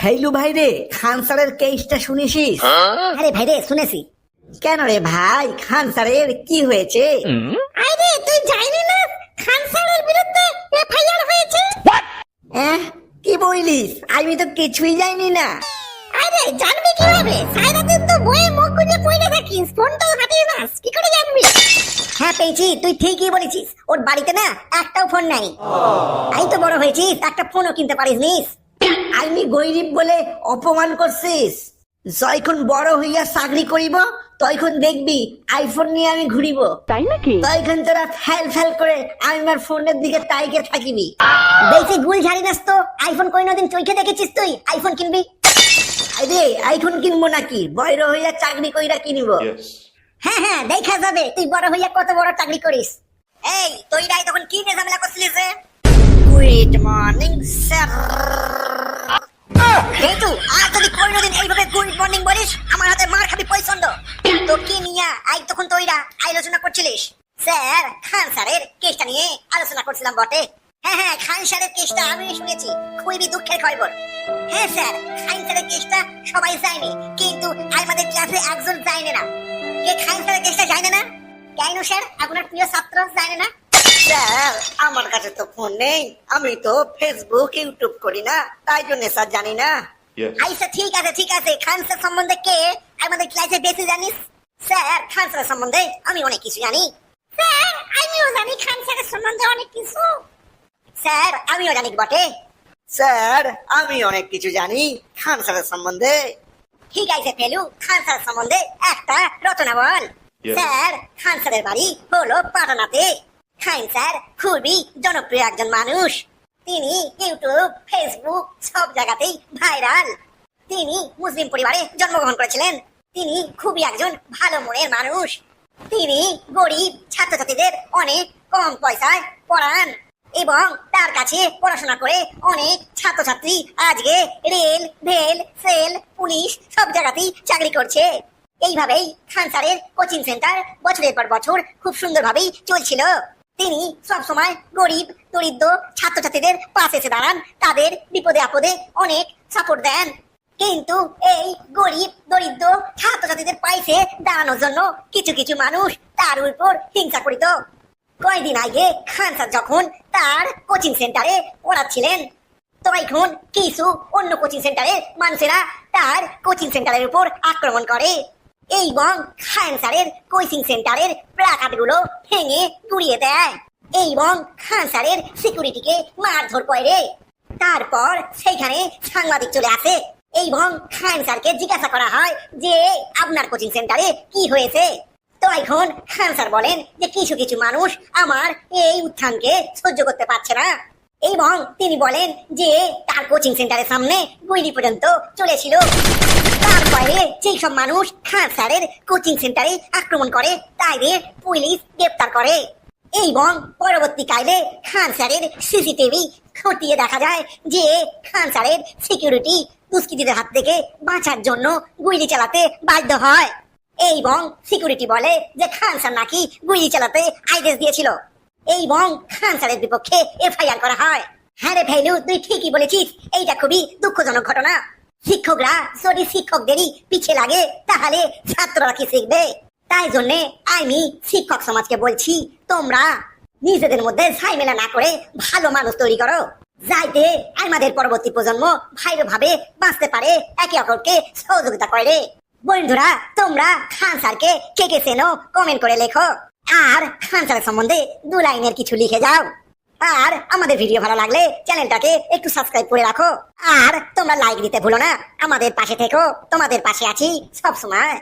ফেলু ভাই রে, খান স্যারের কেসটা শুনেছিস? আরে ভাই রে, শুনেছি। কেন রে ভাই, খান স্যারের কি হয়েছে? আরে তুই জানি না খান স্যারের বিরুদ্ধে এফআইআর হয়েছে? কি বলিস? আমি তো কিছুই জানি না। আরে জানবি কিভাবে? সারা দিন তো বইয়ে মুখ গুজে পড়ে থাকিস, ফোনটাও হাতিয়ে নাস, কি করে জানবি? হ্যাঁ পেয়েছি, তুই ঠিকই বলেছিস। ওর বাড়িতে না একটাও ফোন নাই। এই তো বড় হয়েছিস, একটা ফোনও কিনতে পারিস নিস। আমি গরিব বলে অপমান করছিস? যখন বড় হইয়া চাকরি করিব তখন দেখবি আইফোন নিয়ে আমি ঘুরিব। তাই নাকি? তখন তোরা ফেল ফেল করে আমার ফোনের দিকে তাইকে থাকিবি। বেশি গুল ঝাড়ি নাস তো। আইফোন কোনোদিন চোখে দেখেছিস তুই? আইফোন কিনবি? আরে আইফোন কিনবো নাকি, বড় হইয়া চাকরি কইরা কিনিব। হ্যাঁ হ্যাঁ, দেখা যাবে তুই বড় হইয়া কত বড় চাকরি করিস। এই তুই রাই তখন কি নিয়ে ঝামেলা করছিলিস রে? Good morning sir. কিন্তু আর যদি কোনোদিন এইভাবে গুড মর্নিং বলিস, আমার হাতে মার খাবি পয়সন্ড। তো কি নিয়া আই তখন তোইরা আলোচনা করছিলিস? স্যার, খান স্যারের কেসটা নিয়ে আলোচনা করছিলাম বটে। হ্যাঁ হ্যাঁ, খান স্যারের কেসটা আমি শুনেছি, খুবই দুঃখের খবর। হ্যাঁ স্যার, খান স্যারের কেসটা সবাই জানে, কিন্তু আমাদের ক্লাসে একজন জানে না। কে খান স্যারের কেসটা জানে না? কেন স্যার, আপনার প্রিয় ছাত্র জানে না? স্যার, আমার কাছে তো ফোন নেই, আমি তো ফেসবুক ইউটিউব করি না, তাই জন্য স্যার জানি না। আচ্ছা ঠিক আছে ঠিক আছে, খান স্যার সম্বন্ধে কে আমাদের ক্লাসে বেশি জানিস? স্যার, খান স্যার সম্বন্ধে আমি অনেক কিছু জানি। স্যার, আমিও জানি খান স্যারের সম্বন্ধে অনেক কিছু। স্যার, আমিও জানি বটে। স্যার, আমি অনেক কিছু জানি খান স্যারের সম্বন্ধে। ঠিক আছে ফেলু, খান স্যার সম্বন্ধে একটা রচনা বল। স্যার, খান স্যারের বাড়ি হলো পাটনাতে। খান স্যার খুবই জনপ্রিয় একজন মানুষ। তিনি ইউটিউব, ফেসবুক সব জায়গাতেই ভাইরাল। তিনি মুসলিম পরিবারে জন্মগ্রহণ করেছিলেন। তিনি খুবই একজন ভালো মনের মানুষ। তিনি গরিব ছাত্রছাত্রীদের অনেক কম পয়সায় পড়ান এবং তার কাছে পড়াশোনা করে অনেক ছাত্রছাত্রী আজকে রেল, ভেল, সেল, পুলিশ সব জায়গাতেই চাকরি করছে। এইভাবেই খান স্যারের কোচিং সেন্টার বছরের পর বছর খুব সুন্দরভাবেই চলছিল। তিনি সবসময় গরিব দরিদ্র ছাত্রছাত্রীদের পাশে এসে দাঁড়ান, তাদের বিপদে আপদে অনেক সাপোর্ট দেন। কিন্তু এই গরিব দরিদ্র ছাত্রছাত্রীদের পাশে দাঁড়ানোর জন্য কিছু কিছু মানুষ তার উপর হিংসা করিত। কয়েকদিন আগে খান স্যার যখন তার কোচিং সেন্টারে পড়াচ্ছিলেন, তখন কিছু অন্য কোচিং সেন্টারের মানুষেরা তার কোচিং সেন্টারের উপর আক্রমণ করে এবং খান স্যারের কোচিং সেন্টারের প্লাকার্ডগুলো ভেঙে গুড়িয়ে দেয় এবং খান স্যারের সিকিউরিটিকে মারধর করে। তারপর সেইখানে সাংবাদিক চলে আসে এবং খান স্যারকে জিজ্ঞাসা করা হয় যে আপনার কোচিং সেন্টারে কি হয়েছে। তো এখন খান স্যার বলেন যে কিছু কিছু মানুষ আমার এই উত্থানকে সহ্য করতে পারছে না এবং তিনি বলেন যে তার কোচিং সেন্টারের সামনে গুলি পর্যন্ত চলেছিল। তারপরে যেই সব মানুষ খান স্যারের কোচিং সেন্টারে আক্রমণ করে তাদের পুলিশ গ্রেপ্তার করে এবং পরবর্তীকালে খান স্যারের সিসিটিভি খতিয়ে দেখা যায় যে খান স্যারের সিকিউরিটি দুষ্কৃতীদের হাত থেকে বাঁচার জন্য গুলি চালাতে বাধ্য হয় এবং সিকিউরিটি বলে যে খান স্যার নাকি গুলি চালাতে আদেশ দিয়েছিল এবং খান স্যারের বিপক্ষে এফআইআর করা হয়। হ্যাঁ রে ভেলু, তুই ঠিকই বলেছিস, এইটা খুবই দুঃখজনক ঘটনা। শিক্ষকরা যদি শিক্ষকদেরই পিছে লাগে তাহলে ছাত্ররা কি শিখবে? তাই জন্য আমি শিক্ষক সমাজকে বলছি, তোমরা নিজেদের মধ্যে ঝামেলা না করে ভালো মানুষ তৈরি করো, যাইতে আমাদের পরবর্তী প্রজন্ম ভালোভাবে বাঁচতে পারে, একে অপরকে সহযোগিতা করে। বন্ধুরা, তোমরা খান স্যারকে কে কে চেনো কমেন্ট করে লেখো, আর খান স্যারের সম্বন্ধে 2 লাইনের কিছু লিখে যাও। আর আমাদের ভিডিও ভালো লাগলে চ্যানেলটাকে একটু সাবস্ক্রাইব করে রাখো, আর তোমরা লাইক দিতে ভুলো না। আমাদের পাশে থেকো, তোমাদের পাশে আছি সব সময়।